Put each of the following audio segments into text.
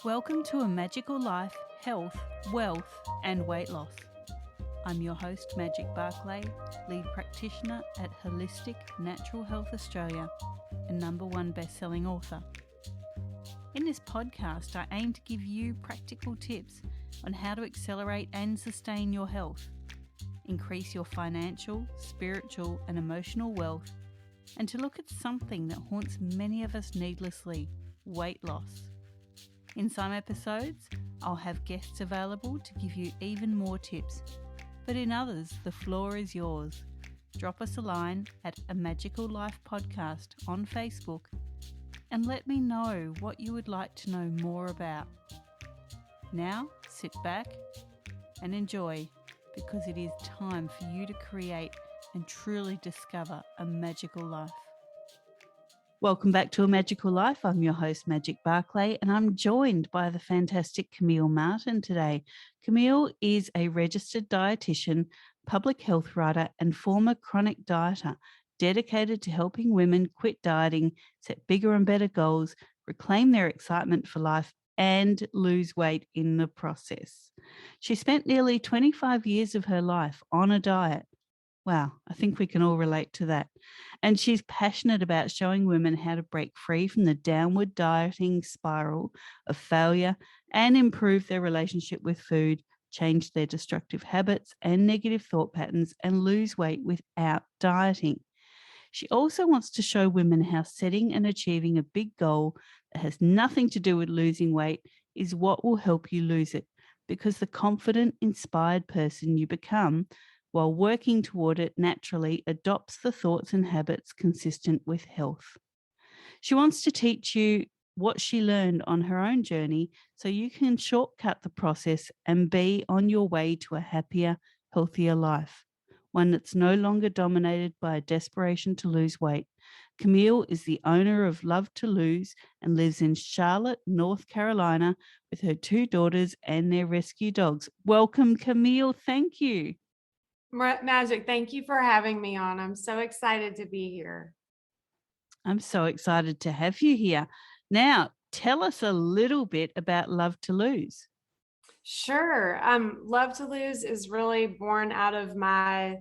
Welcome to A Magical Life, Health, Wealth and Weight Loss. I'm your host, Magic Barclay, lead practitioner at Holistic Natural Health Australia and #1 best-selling author. In this podcast, I aim to give you practical tips on how to accelerate and sustain your health, increase your financial, spiritual and emotional wealth, and to look at something that haunts many of us needlessly, weight loss. In some episodes, I'll have guests available to give you even more tips, but in others, the floor is yours. Drop us a line at A Magical Life Podcast on Facebook and let me know what you would like to know more about. Now, sit back and enjoy, because it is time for you to create and truly discover a magical life. Welcome back to A Magical Life. I'm your host, Magic Barclay, and I'm joined by the fantastic Camille Martin today. Camille is a registered dietitian, public health writer, and former chronic dieter, dedicated to helping women quit dieting, set bigger and better goals, reclaim their excitement for life, and lose weight in the process. She spent nearly 25 years of her life on a diet. Wow, I think we can all relate to that. And she's passionate about showing women how to break free from the downward dieting spiral of failure and improve their relationship with food, change their destructive habits and negative thought patterns, and lose weight without dieting. She also wants to show women how setting and achieving a big goal that has nothing to do with losing weight is what will help you lose it, because the confident, inspired person you become while working toward it naturally adopts the thoughts and habits consistent with health. She wants to teach you what she learned on her own journey so you can shortcut the process and be on your way to a happier, healthier life, one that's no longer dominated by a desperation to lose weight. Camille is the owner of Love to Lose and lives in Charlotte, North Carolina, with her 2 daughters and their rescue dogs. Welcome, Camille. Thank you. Magic, thank you for having me on. I'm so excited to be here. I'm so excited to have you here. Now, tell us a little bit about Love to Lose. Sure. Love to Lose is really born out of my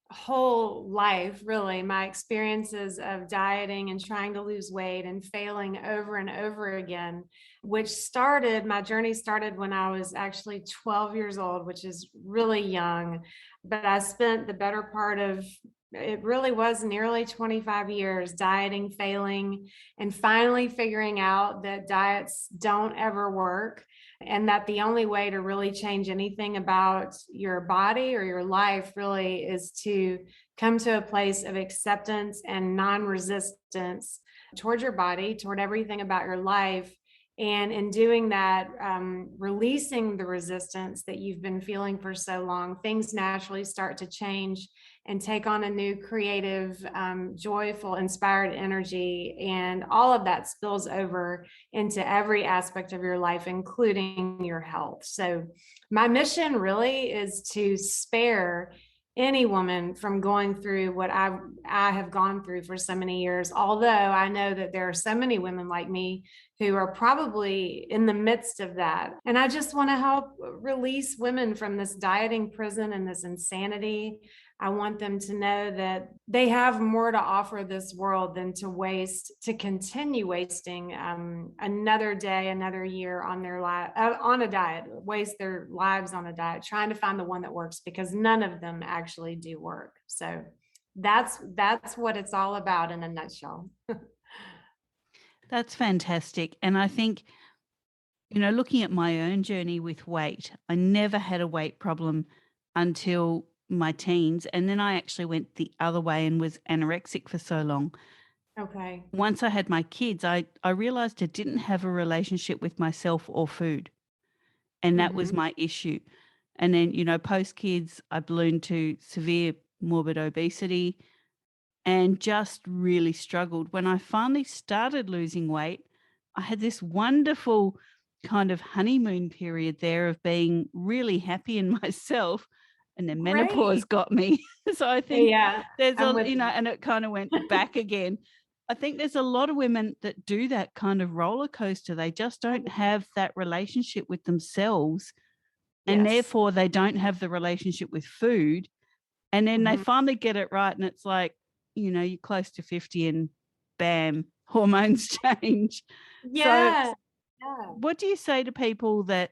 whole life, really, my experiences of dieting and trying to lose weight and failing over and over again, my journey started when I was actually 12 years old, which is really young. But I spent the better part of it really was nearly 25 years dieting, failing, and finally figuring out that diets don't ever work, and that the only way to really change anything about your body or your life really is to come to a place of acceptance and non-resistance toward your body, toward everything about your life. And in doing that, releasing the resistance that you've been feeling for so long, things naturally start to change and take on a new creative, joyful, inspired energy. And all of that spills over into every aspect of your life, including your health. So my mission really is to spare any woman from going through what I have gone through for so many years. Although I know that there are so many women like me who are probably in the midst of that. And I just want to help release women from this dieting prison and this insanity. I want them to know that they have more to offer this world than to continue wasting another day, another year on their on a diet, waste their lives on a diet, trying to find the one that works, because none of them actually do work. So that's what it's all about in a nutshell. That's fantastic. And I think, looking at my own journey with weight, I never had a weight problem until my teens. And then I actually went the other way and was anorexic for so long. Okay. Once I had my kids, I realized I didn't have a relationship with myself or food. And that was my issue. And then, post kids, I ballooned to severe morbid obesity and just really struggled. When I finally started losing weight, I had this wonderful kind of honeymoon period there of being really happy in myself. And then menopause got me. So I think there's and it kind of went back again. I think there's a lot of women that do that kind of roller coaster. They just don't have that relationship with themselves, and Yes. therefore they don't have the relationship with food. And then they Mhm. finally get it right, and it's like, you're close to 50 and bam, hormones change. So Yeah. Yeah. what do you say to people that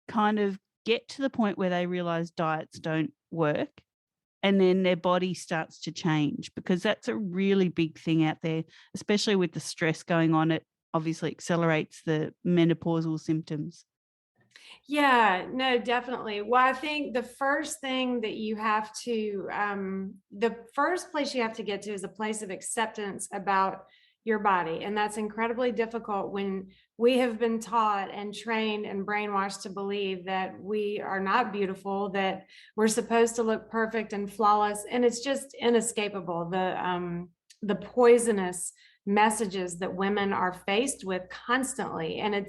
kind of get to the point where they realize diets don't work and then their body starts to change? Because that's a really big thing out there, especially with the stress going on. It obviously accelerates the menopausal symptoms. Yeah, no, definitely. Well, I think the first thing that you have to, the first place you have to get to is a place of acceptance about your body. And that's incredibly difficult when we have been taught and trained and brainwashed to believe that we are not beautiful, that we're supposed to look perfect and flawless. And it's just inescapable. The poisonous messages that women are faced with constantly. And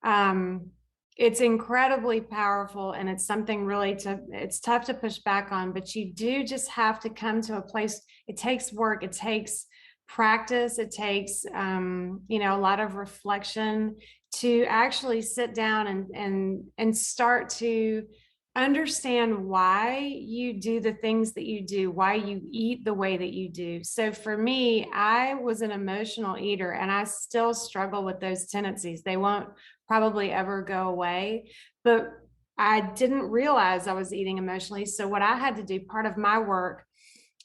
um, it's incredibly powerful, and it's something really it's tough to push back on, but you do just have to come to a place. It takes work, it takes practice, it takes a lot of reflection to actually sit down and start to understand why you do the things that you do, why you eat the way that you do. So for me, I was an emotional eater, and I still struggle with those tendencies. They won't probably ever go away, but I didn't realize I was eating emotionally. So what I had to do, part of my work,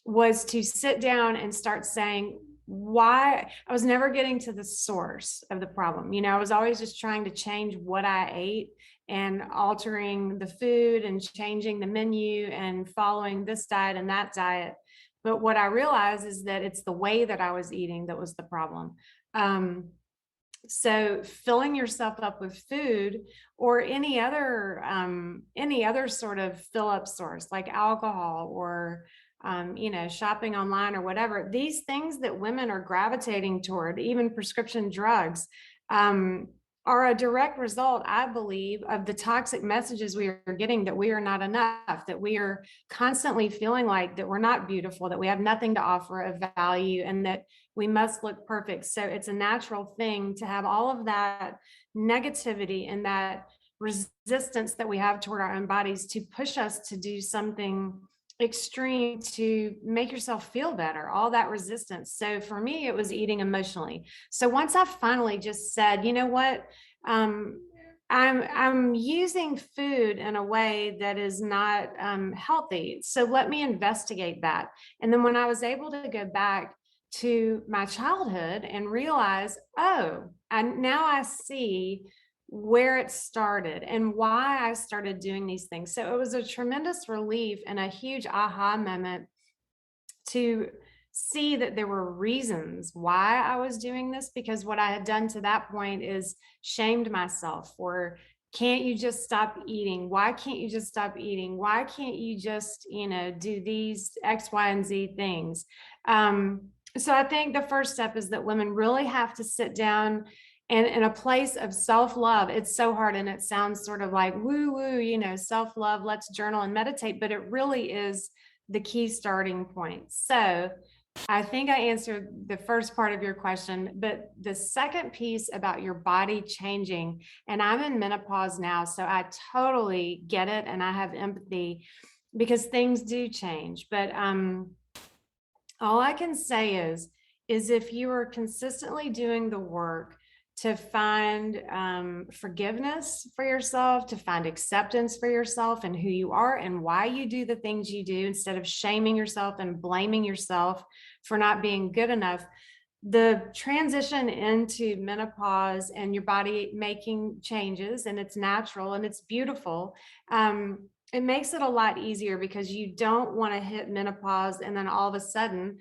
was to sit down and start saying why. I was never getting to the source of the problem. I was always just trying to change what I ate and altering the food and changing the menu and following this diet and that diet. But what I realized is that it's the way that I was eating that was the problem. So filling yourself up with food or any other sort of fill up source like alcohol or shopping online or whatever, these things that women are gravitating toward, even prescription drugs, are a direct result, I believe, of the toxic messages we are getting, that we are not enough, that we are constantly feeling like that we're not beautiful, that we have nothing to offer of value, and that we must look perfect. So it's a natural thing to have all of that negativity and that resistance that we have toward our own bodies to push us to do something extreme to make yourself feel better, all that resistance. So for me, it was eating emotionally. So once I finally just said, you know what, I'm using food in a way that is not healthy. So let me investigate that. And then when I was able to go back to my childhood and realize, oh, and now I see where it started and why I started doing these things. So it was a tremendous relief and a huge aha moment to see that there were reasons why I was doing this, because what I had done to that point is shamed myself for, can't you just stop eating? Why can't you just stop eating? Why can't you just, do these X, Y, and Z things? So I think the first step is that women really have to sit down and in a place of self-love. It's so hard, and it sounds sort of like woo woo, self-love, let's journal and meditate, but it really is the key starting point. So I think I answered the first part of your question, but the second piece about your body changing, and I'm in menopause now, so I totally get it, and I have empathy because things do change. But all I can say is if you are consistently doing the work to find forgiveness for yourself, to find acceptance for yourself and who you are and why you do the things you do, instead of shaming yourself and blaming yourself for not being good enough, the transition into menopause and your body making changes, and it's natural and it's beautiful. It makes it a lot easier because you don't want to hit menopause and then all of a sudden,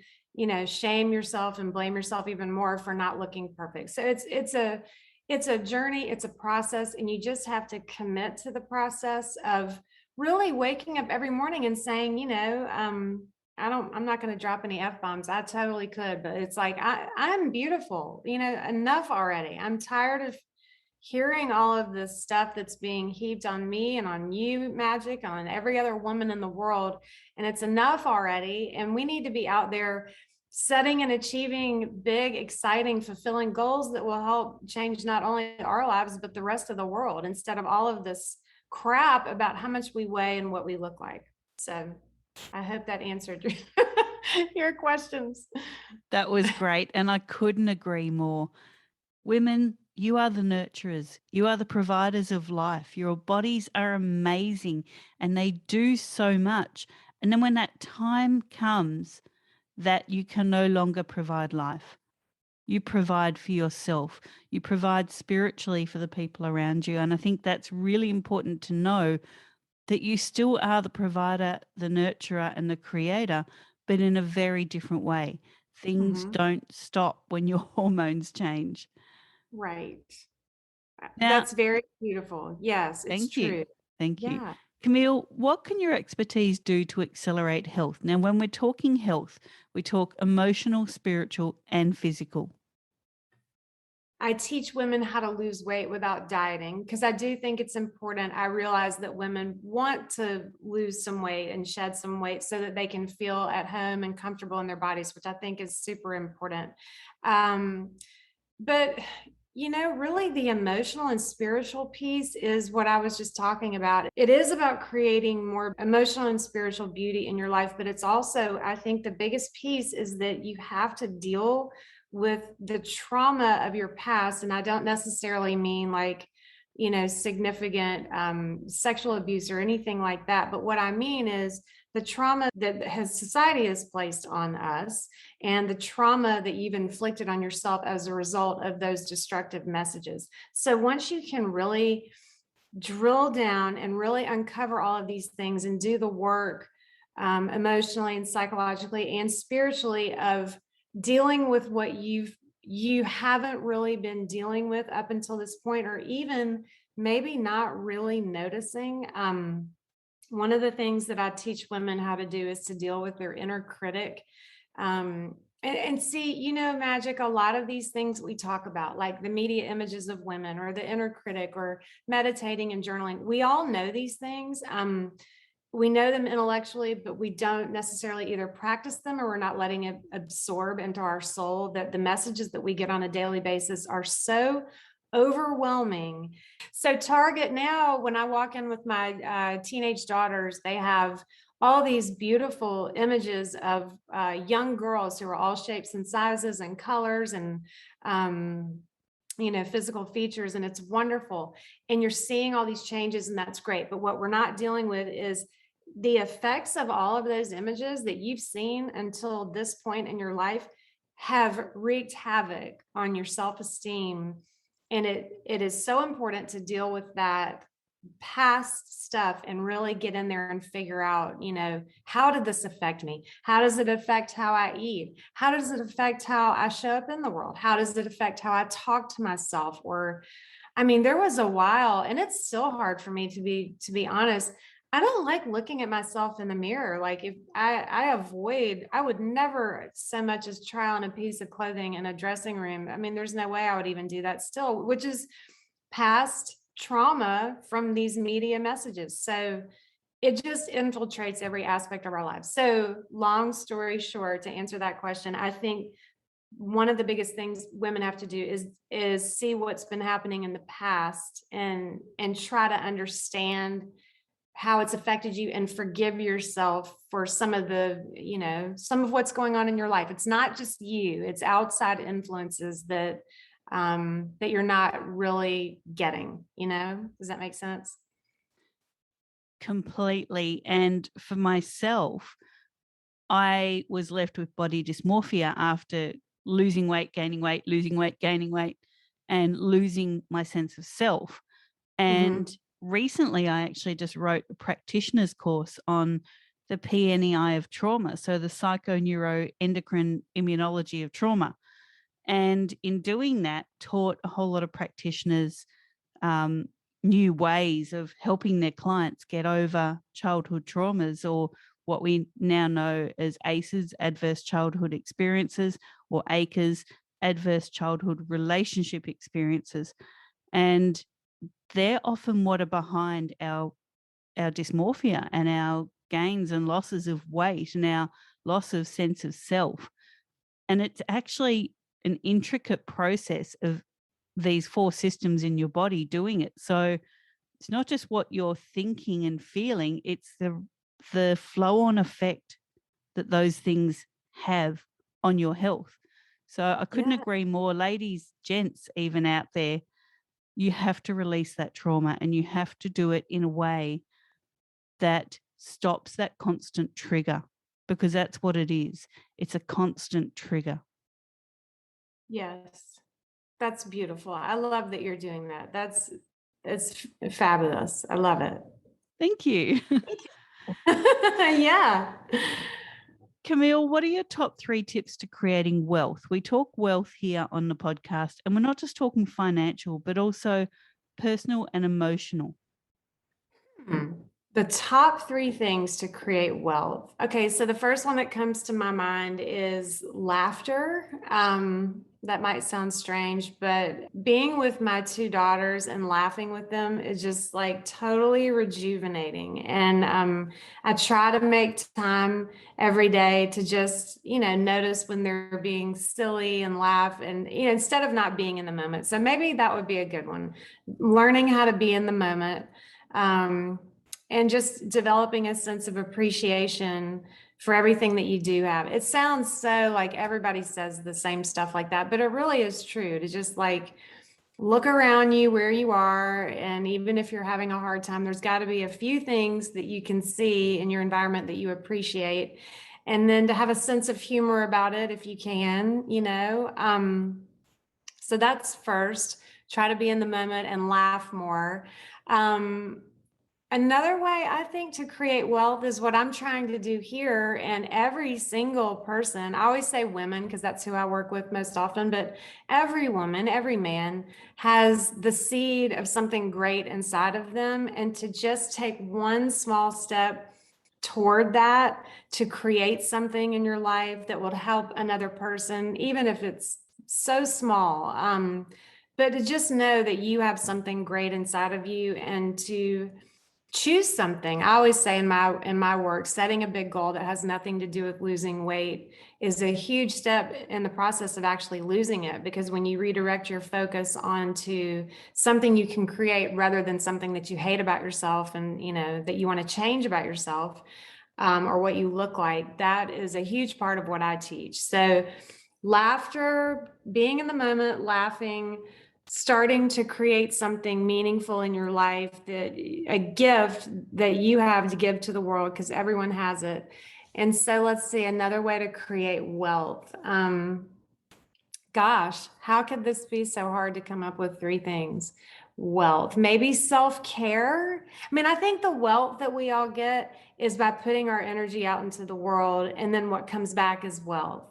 shame yourself and blame yourself even more for not looking perfect. So it's a journey, it's a process, and you just have to commit to the process of really waking up every morning and saying, I'm not going to drop any F-bombs. I totally could, but it's like, I'm beautiful, enough already. I'm tired of hearing all of this stuff that's being heaped on me and on you, Magic, on every other woman in the world. And it's enough already. And we need to be out there setting and achieving big, exciting, fulfilling goals that will help change not only our lives, but the rest of the world, instead of all of this crap about how much we weigh and what we look like. So I hope that answered your questions. That was great. And I couldn't agree more. Women, you are the nurturers. You are the providers of life. Your bodies are amazing and they do so much. And then when that time comes that you can no longer provide life, you provide for yourself. You provide spiritually for the people around you. And I think that's really important to know, that you still are the provider, the nurturer, and the creator, but in a very different way. Things Mhm. don't stop when your hormones change. Right. Now, That's very beautiful. Yes, it's thank you. true. Thank you. Yeah. Camille, what can your expertise do to accelerate health? Now, when we're talking health, we talk emotional, spiritual, and physical. I teach women how to lose weight without dieting because I do think it's important. I realize that women want to lose some weight and shed some weight so that they can feel at home and comfortable in their bodies, which I think is super important. Um, but really the emotional and spiritual piece is what I was just talking about. It is about creating more emotional and spiritual beauty in your life, but it's also, I think the biggest piece is that you have to deal with the trauma of your past. And I don't necessarily mean like, significant sexual abuse or anything like that. But what I mean is the trauma that society has placed on us and the trauma that you've inflicted on yourself as a result of those destructive messages. So once you can really drill down and really uncover all of these things and do the work emotionally and psychologically and spiritually of dealing with what you haven't really been dealing with up until this point, or even maybe not really noticing. One of the things that I teach women how to do is to deal with their inner critic. And see, Magic, a lot of these things we talk about, like the media images of women or the inner critic or meditating and journaling, we all know these things. We know them intellectually, but we don't necessarily either practice them or we're not letting it absorb into our soul. That the messages that we get on a daily basis are so overwhelming. So Target now, when I walk in with my teenage daughters, they have all these beautiful images of young girls who are all shapes and sizes and colors and physical features, and it's wonderful. And you're seeing all these changes, and that's great. But what we're not dealing with is the effects of all of those images that you've seen until this point in your life have wreaked havoc on your self-esteem. And it is so important to deal with that past stuff and really get in there and figure out, how did this affect me? How does it affect how I eat? How does it affect how I show up in the world? How does it affect how I talk to myself? Or, there was a while, and it's still hard for me to be honest. I don't like looking at myself in the mirror. Like if I would never so much as try on a piece of clothing in a dressing room. There's no way I would even do that still, which is past trauma from these media messages. So it just infiltrates every aspect of our lives. So long story short, to answer that question, I think one of the biggest things women have to do is see what's been happening in the past and try to understand how it's affected you and forgive yourself for some of what's going on in your life. It's not just you, it's outside influences that you're not really getting, does that make sense? Completely. And for myself, I was left with body dysmorphia after losing weight, gaining weight, losing weight, gaining weight, and losing my sense of self. And recently, I actually just wrote a practitioner's course on the PNEI of trauma, so the psychoneuroendocrine immunology of trauma. And in doing that, taught a whole lot of practitioners new ways of helping their clients get over childhood traumas, or what we now know as ACEs, adverse childhood experiences, or ACEs, adverse childhood relationship experiences. And they're often what are behind our dysmorphia and our gains and losses of weight and our loss of sense of self. And it's actually an intricate process of these 4 systems in your body doing it. So it's not just what you're thinking and feeling, it's the flow-on effect that those things have on your health. So I couldn't Yeah. agree more. Ladies, gents, even out there, you have to release that trauma, and you have to do it in a way that stops that constant trigger, because that's what it is. It's a constant trigger. Yes. That's beautiful. I love that you're doing that. It's fabulous. I love it. Thank you. Yeah. Camille, what are your top 3 tips to creating wealth? We talk wealth here on the podcast, and we're not just talking financial, but also personal and emotional. The top 3 things to create wealth. Okay, so the first one that comes to my mind is laughter. That might sound strange, but being with my 2 daughters and laughing with them is just like totally rejuvenating. And I try to make time every day to just, notice when they're being silly and laugh, and, instead of not being in the moment. So maybe that would be a good one. Learning how to be in the moment. And just developing a sense of appreciation for everything that you do have. It sounds so like everybody says the same stuff like that, but it really is true to just like look around you where you are. And even if you're having a hard time, there's got to be a few things that you can see in your environment that you appreciate. And then to have a sense of humor about it if you can, So that's first. Try to be in the moment and laugh more. Another way I think to create wealth is what I'm trying to do here. And every single person, I always say women because that's who I work with most often, but every woman, every man has the seed of something great inside of them. And to just take one small step toward that to create something in your life that will help another person, even if it's so small. But to just know that you have something great inside of you and to choose something. I always say in my work, setting a big goal that has nothing to do with losing weight is a huge step in the process of actually losing it, because when you redirect your focus onto something you can create rather than something that you hate about yourself and that you want to change about yourself, or what you look like, that is a huge part of what I teach. So laughter, being in the moment, laughing, starting to create something meaningful in your life, that a gift that you have to give to the world, because everyone has it. And so let's see, another way to create wealth. Gosh, how could this be so hard to come up with 3 things? Wealth, maybe self-care. I mean, I think the wealth that we all get is by putting our energy out into the world, and then what comes back is wealth,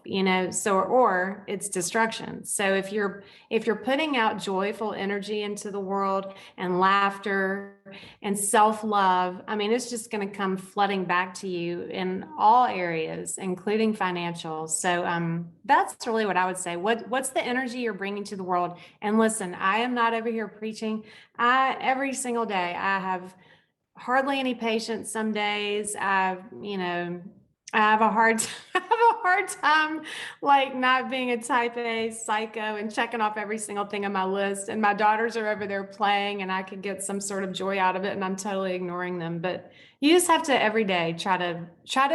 so, or it's destruction. So if you're putting out joyful energy into the world and laughter and self-love, I mean, it's just going to come flooding back to you in all areas, including financial. So that's really what I would say. What's the energy you're bringing to the world? And listen, I am not over here preaching. Every single day I have hardly any patience. Some days I have a hard time like not being a type A psycho and checking off every single thing on my list. And my daughters are over there playing and I could get some sort of joy out of it, and I'm totally ignoring them. But you just have to every day try to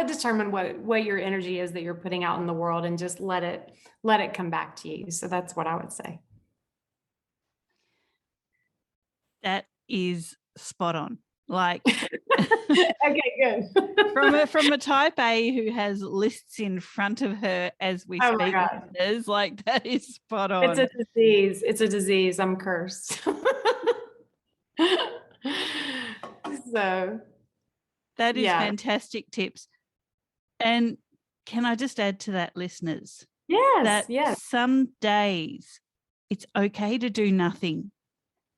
determine what your energy is that you're putting out in the world, and just let it come back to you. So that's what I would say. That is spot on. Like, okay, good. from a type A who has lists in front of her as we speak, listeners, like that is spot on. It's a disease. It's a disease. I'm cursed. So that is fantastic tips. And can I just add to that, listeners? Yes. Some days it's okay to do nothing.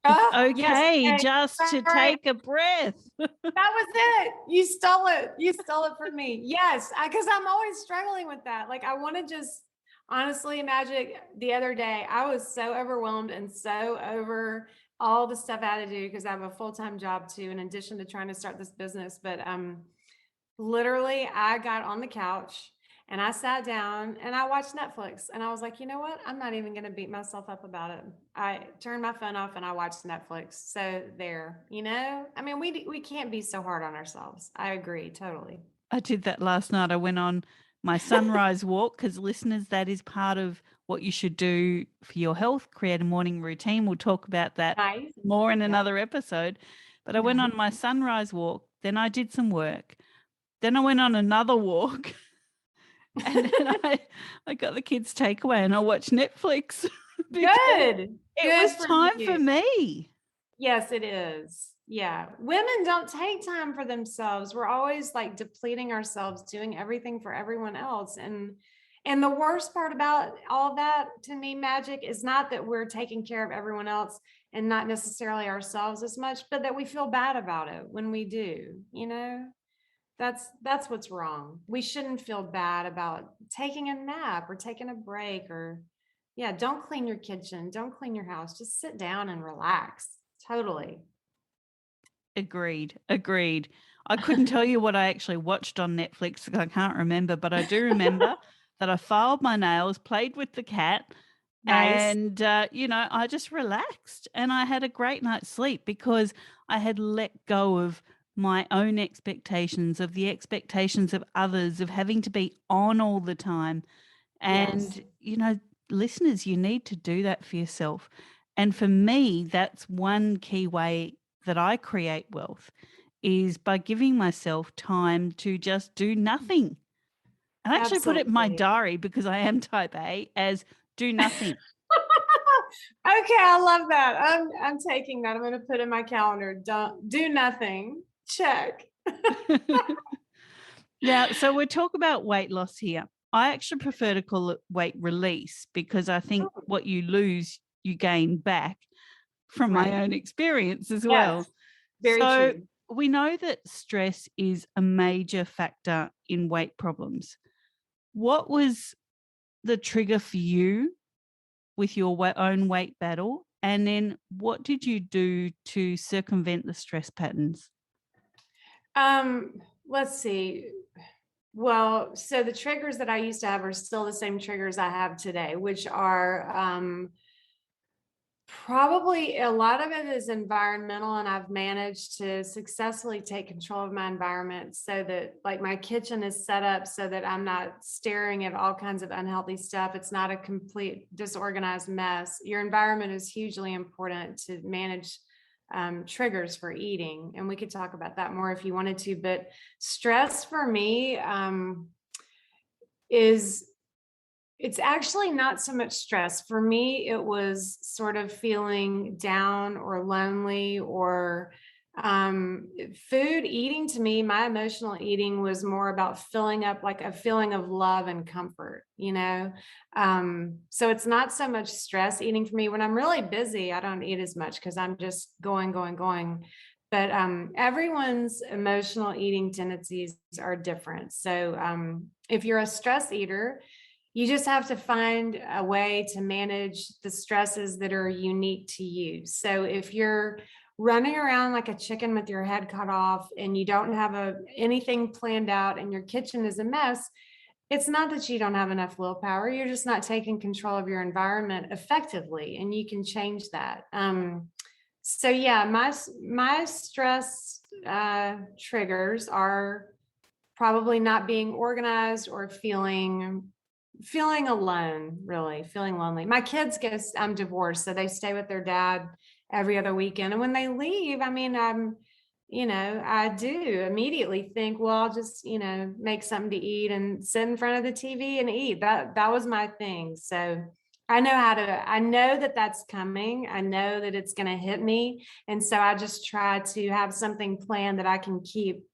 It's okay just to take a breath. That was it. You stole it. You stole it from me. Yes, because I'm always struggling with that. Like, I want to just honestly, Magic, the other day, I was so overwhelmed and so over all the stuff I had to do, because I have a full-time job too, in addition to trying to start this business. But literally, I got on the couch And I sat down and I watched Netflix and I was like, you know what? I'm not even going to beat myself up about it. I turned my phone off and I watched Netflix. So there, I mean, we can't be so hard on ourselves. I agree. Totally. I did that last night. I went on my sunrise walk because, listeners, that is part of what you should do for your health. Create a morning routine. We'll talk about that Nice. more in Yeah. another episode. But I went on my sunrise walk. Then I did some work. Then I went on another walk. And then I got the kids' takeaway and I watched Netflix. Good. It was time for me. Yes, it is. Yeah. Women don't take time for themselves. We're always like depleting ourselves, doing everything for everyone else. And the worst part about all of that to me, Magic, is not that we're taking care of everyone else and not necessarily ourselves as much, but that we feel bad about it when we do, That's what's wrong. We shouldn't feel bad about taking a nap or taking a break or yeah, don't clean your kitchen, don't clean your house. Just sit down and relax. Totally. Agreed. I couldn't tell you what I actually watched on Netflix because I can't remember, but I do remember that I filed my nails, played with the cat, Nice. and, I just relaxed and I had a great night's sleep because I had let go of my own expectations, of the expectations of others, of having to be on all the time. Yes. And, listeners, you need to do that for yourself. And for me, that's one key way that I create wealth is by giving myself time to just do nothing. And I actually put it in my Absolutely. diary because I am type A as do nothing. Okay, I love that. I'm taking that. I'm going to put in my calendar. Don't do nothing. Check. Now, so we're talking about weight loss here. I actually prefer to call it weight release because I think Oh, what you lose, you gain back from right. my own experience as Yes. well. Very So true. we know that stress is a major factor in weight problems. What was the trigger for you with your own weight battle? And then what did you do to circumvent the stress patterns? Let's see. Well, so the triggers that I used to have are still the same triggers I have today, which are probably a lot of it is environmental, and I've managed to successfully take control of my environment so that like my kitchen is set up so that I'm not staring at all kinds of unhealthy stuff. It's not a complete disorganized mess. Your environment is hugely important to manage triggers for eating. And we could talk about that more if you wanted to, but stress for me is it's actually not so much stress. For me, it was sort of feeling down or lonely or food eating to me, my emotional eating was more about filling up like a feeling of love and comfort. So it's not so much stress eating for me. When I'm really busy, I don't eat as much because I'm just going. But everyone's emotional eating tendencies are different. So if you're a stress eater, you just have to find a way to manage the stresses that are unique to you. So if you're running around like a chicken with your head cut off and you don't have anything planned out and your kitchen is a mess, it's not that you don't have enough willpower. You're just not taking control of your environment effectively, and you can change that. So yeah, my stress triggers are probably not being organized or feeling alone, really feeling lonely. My kids I'm divorced, so they stay with their dad every other weekend. And when they leave, I mean, I do immediately think, well, I'll just, make something to eat and sit in front of the TV and eat. That was my thing. So I know that that's coming. I know that it's going to hit me. And so I just try to have something planned that I can keep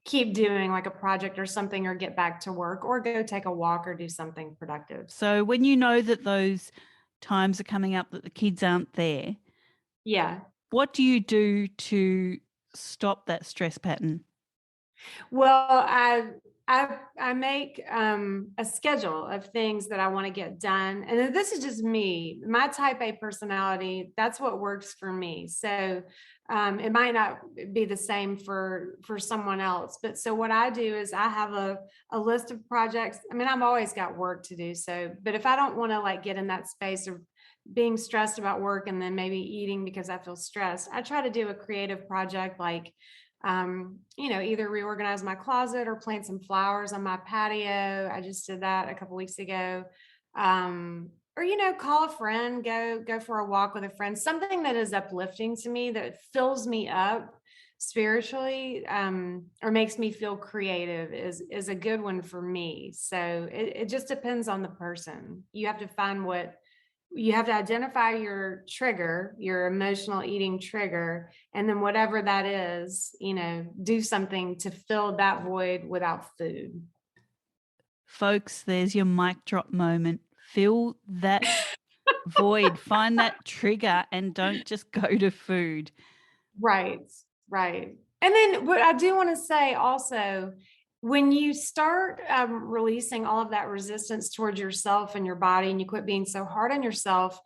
doing, like a project or something, or get back to work or go take a walk or do something productive. So when you know that those times are coming up that the kids aren't there, Yeah. what do you do to stop that stress pattern? Well, I make a schedule of things that I want to get done. And then this is just me, my type A personality. That's what works for me. So it might not be the same for someone else. But so what I do is I have a list of projects. I mean, I've always got work to do. So, but if I don't want to like get in that space of being stressed about work and then maybe eating because I feel stressed, I try to do a creative project like either reorganize my closet or plant some flowers on my patio. I just did that a couple weeks ago. Or call a friend, go for a walk with a friend, something that is uplifting to me, that fills me up spiritually, or makes me feel creative is a good one for me. So it just depends on the person. You have to identify your trigger, your emotional eating trigger, and then whatever that is, do something to fill that void without food. Folks, there's your mic drop moment. Fill that void, find that trigger, and don't just go to food. Right, right. And then what I do want to say also, when you start releasing all of that resistance towards yourself and your body, and you quit being so hard on yourself.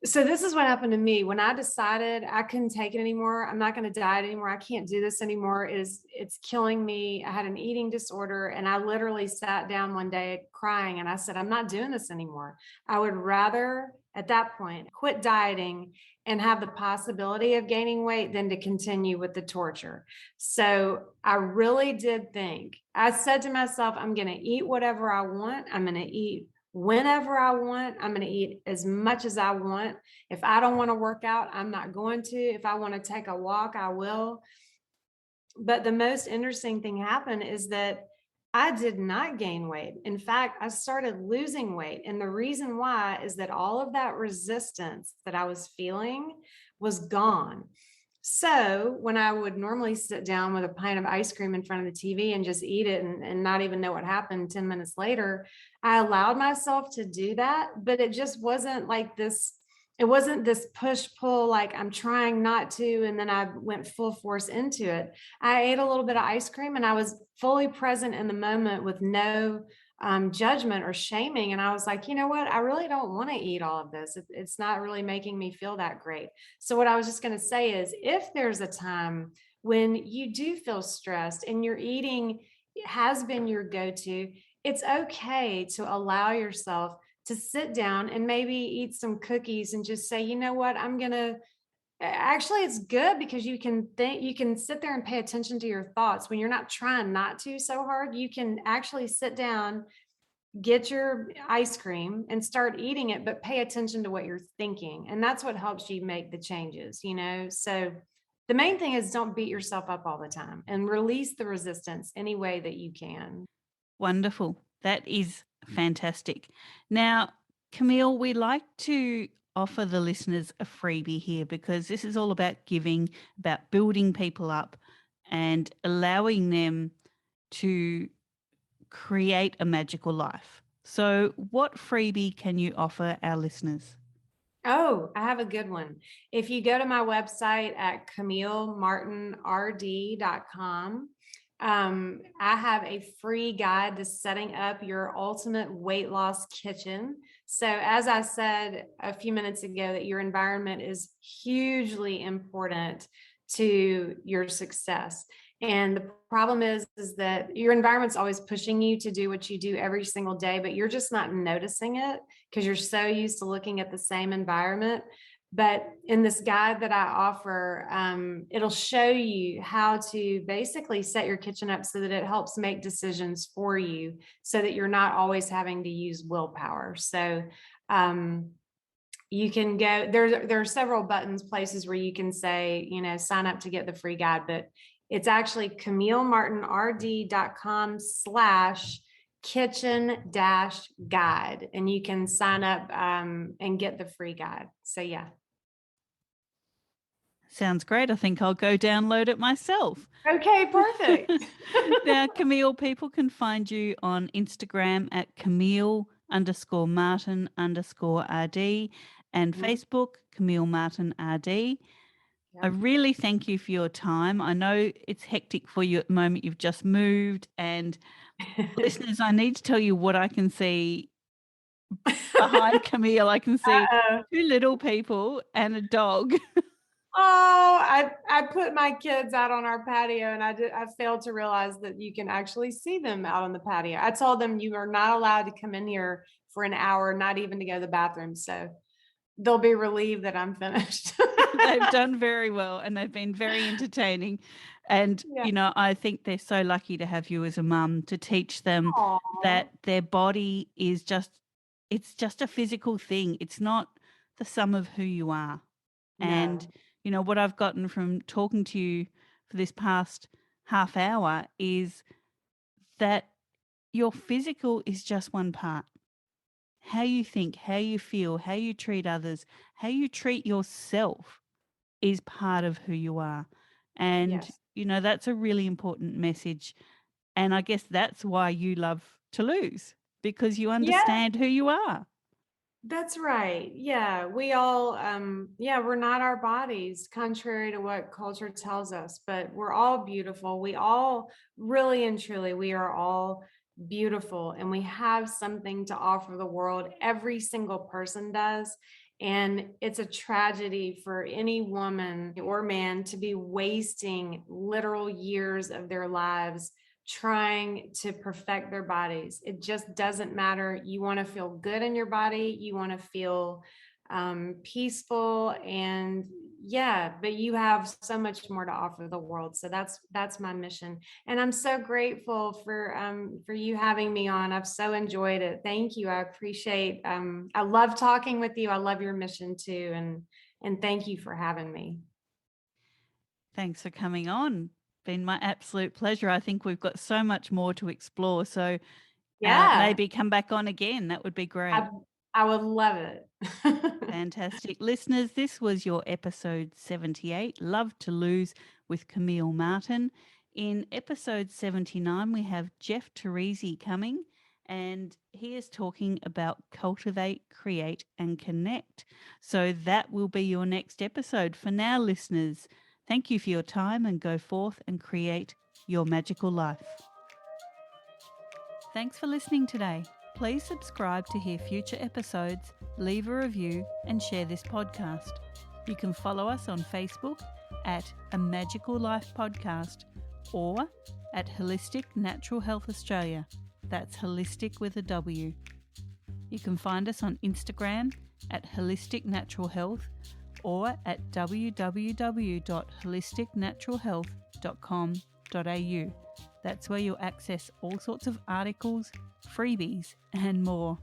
So this is what happened to me when I decided I couldn't take it anymore. I'm not going to diet anymore. I can't do this anymore. It's killing me. I had an eating disorder, and I literally sat down one day crying, and I said, I'm not doing this anymore. I would rather at that point quit dieting and have the possibility of gaining weight than to continue with the torture. So I really did think, I said to myself, I'm going to eat whatever I want. I'm going to eat whenever I want. I'm going to eat as much as I want. If I don't want to work out, I'm not going to. If I want to take a walk, I will. But the most interesting thing happened is that I did not gain weight. In fact, I started losing weight. And the reason why is that all of that resistance that I was feeling was gone. So when I would normally sit down with a pint of ice cream in front of the TV and just eat it and not even know what happened 10 minutes later, I allowed myself to do that, but it just wasn't like this. It wasn't this push pull, like I'm trying not to. And then I went full force into it. I ate a little bit of ice cream and I was fully present in the moment with no judgment or shaming. And I was like, you know what? I really don't want to eat all of this. It's not really making me feel that great. So what I was just going to say is, if there's a time when you do feel stressed and your eating has been your go-to, it's okay to allow yourself to sit down and maybe eat some cookies and just say, you know what, actually, it's good because you can sit there and pay attention to your thoughts when you're not trying not to so hard. You can actually sit down, get your ice cream and start eating it, but pay attention to what you're thinking. And that's what helps you make the changes, So the main thing is, don't beat yourself up all the time and release the resistance any way that you can. Wonderful. That is fantastic. Now, Camille, we like to offer the listeners a freebie here because this is all about giving, about building people up and allowing them to create a magical life. So what freebie can you offer our listeners? Oh, I have a good one. If you go to my website at CamilleMartinRD.com, I have a free guide to setting up your ultimate weight loss kitchen. So as I said a few minutes ago, that your environment is hugely important to your success. And the problem is that your environment's always pushing you to do what you do every single day, but you're just not noticing it because you're so used to looking at the same environment. But in this guide that I offer, it'll show you how to basically set your kitchen up so that it helps make decisions for you so that you're not always having to use willpower. So you can go, there are several buttons, places where you can say, sign up to get the free guide, but it's actually CamilleMartinRD.com/kitchen-guide. And you can sign up and get the free guide. So yeah. Sounds great. I think I'll go download it myself. Okay, perfect. Now, Camille, people can find you on Instagram at Camille_Martin_RD and Facebook, Camille Martin RD. I really thank you for your time. I know it's hectic for you at the moment. You've just moved, and listeners, I need to tell you what I can see behind Camille. I can see Uh-oh. 2 little people and a dog. Oh, I put my kids out on our patio, and I failed to realize that you can actually see them out on the patio. I told them you are not allowed to come in here for an hour, not even to go to the bathroom. So they'll be relieved that I'm finished. They've done very well, and they've been very entertaining. And, Yeah. I think they're so lucky to have you as a mum to teach them Aw. that their body is it's just a physical thing. It's not the sum of who you are. And, No. what I've gotten from talking to you for this past half hour is that your physical is just one part. How you think, how you feel, how you treat others, how you treat yourself is part of who you are. And, Yes. that's a really important message. And I guess that's why you love to lose, because you Yeah. understand who you are. That's right. Yeah, we all we're not our bodies, contrary to what culture tells us, but we're all beautiful. We all really and truly, we are all beautiful, and we have something to offer the world. Every single person does. And it's a tragedy for any woman or man to be wasting literal years of their lives trying to perfect their bodies. It just doesn't matter. You want to feel good in your body. You want to feel peaceful, and but you have so much more to offer the world. So that's my mission, and I'm so grateful for you having me on. I've so enjoyed it. Thank you. I appreciate. I love talking with you. I love your mission too, and thank you for having me. Thanks for coming on. Been my absolute pleasure. I think we've got so much more to explore. So Yeah, maybe come back on again. That would be great. I would love it. Fantastic. Listeners, this was your episode 78, Love to Lose with Camille Martin. In episode 79, we have Jeff Teresi coming, and he is talking about cultivate, create, and connect. So that will be your next episode. For now, listeners, thank you for your time, and go forth and create your magical life. Thanks for listening today. Please subscribe to hear future episodes, leave a review, and share this podcast. You can follow us on Facebook at A Magical Life Podcast or at Holistic Natural Health Australia. That's holistic with a W. You can find us on Instagram at Holistic Natural Health or at www.holisticnaturalhealth.com.au. That's where you'll access all sorts of articles, freebies, and more.